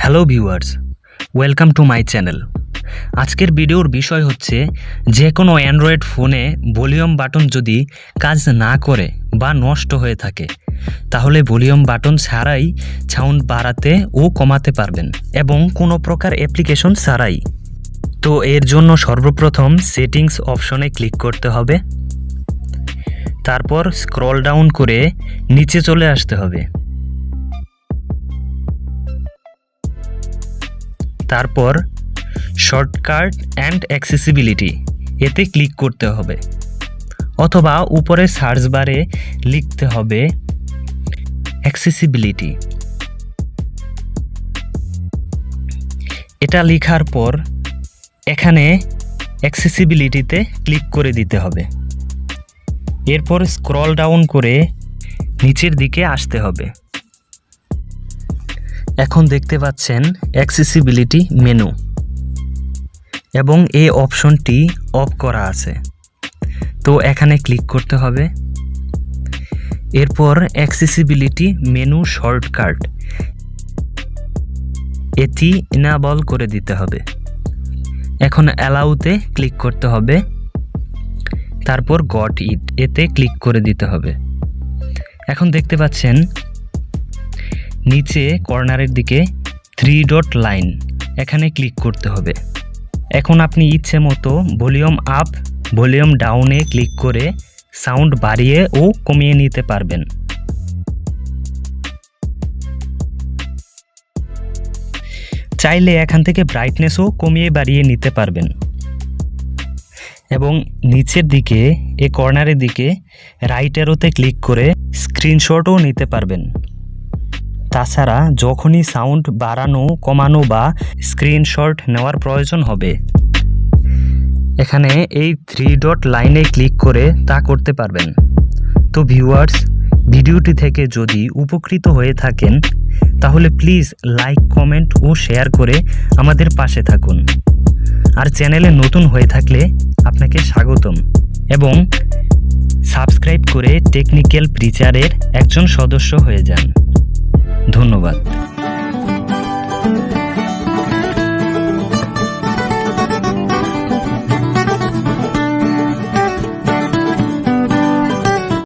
Hello viewers, welcome to my channel. আজকের ভিডিওর বিষয় হচ্ছে যে কোনো অ্যান্ড্রয়েড ফোনে ভলিউম বাটন যদি কাজ না করে বা নষ্ট হয়ে থাকে তাহলে ভলিউম বাটন ছাড়াই সাউন্ড বাড়াতে ও কমাতে পারবেন এবং কোনো প্রকার অ্যাপ্লিকেশন ছাড়াই। তো এর জন্য সর্বপ্রথম সেটিংস অপশনে ক্লিক করতে হবে, তারপর স্ক্রল ডাউন করে নিচে চলে আসতে হবে, তারপর শর্টকাট অ্যান্ড অ্যাক্সেসিবিলিটি এতে ক্লিক করতে হবে, অথবা উপরে সার্চ বারে লিখতে হবে অ্যাক্সেসিবিলিটি। এটা লেখার পর এখানে অ্যাক্সেসিবিলিটিতে ক্লিক করে দিতে হবে। এরপর স্ক্রল ডাউন করে নিচের দিকে আসতে হবে। এখন দেখতে পাচ্ছেন অ্যাক্সেসিবিলিটি মেনু এবং এই অপশনটি অফ করা আছে, তো এখানে ক্লিক করতে হবে। এরপর অ্যাক্সেসিবিলিটি মেনু শর্টকাট এটি ইনেবল করে দিতে হবে। এখন অ্যালাউতে ক্লিক করতে হবে, তারপর গট ইট এতে ক্লিক করে দিতে হবে। এখন দেখতে পাচ্ছেন নিচে কর্নারের দিকে 3 ডট লাইন, এখানে ক্লিক করতে হবে। এখন আপনি ইচ্ছে মতো ভলিউম আপ ভলিউম ডাউনে ক্লিক করে সাউন্ড বাড়িয়ে ও কমিয়ে নিতে পারবেন। চাইলে এখান থেকে ব্রাইটনেসও কমিয়ে বাড়িয়ে নিতে পারবেন এবং নিচের দিকে এই কর্নারের দিকে রাইট অ্যারোতে ক্লিক করে স্ক্রিনশটও নিতে পারবেন। তাছাড়া যখনই সাউন্ড বাড়ানো কমানো বা স্ক্রিনশট নেওয়ার প্রয়োজন হবে এখানে এই 3 ডট লাইনে ক্লিক করে তা করতে পারবেন। তো ভিউয়ার্স, ভিডিওটি থেকে যদি উপকৃত হয়ে থাকেন তাহলে প্লিজ লাইক, কমেন্ট ও শেয়ার করে আমাদের পাশে থাকুন। আর চ্যানেলে নতুন হয়ে থাকলে আপনাকে স্বাগতম এবং সাবস্ক্রাইব করে টেকনিক্যাল প্রিচারের একজন সদস্য হয়ে যান। ধন্যবাদ।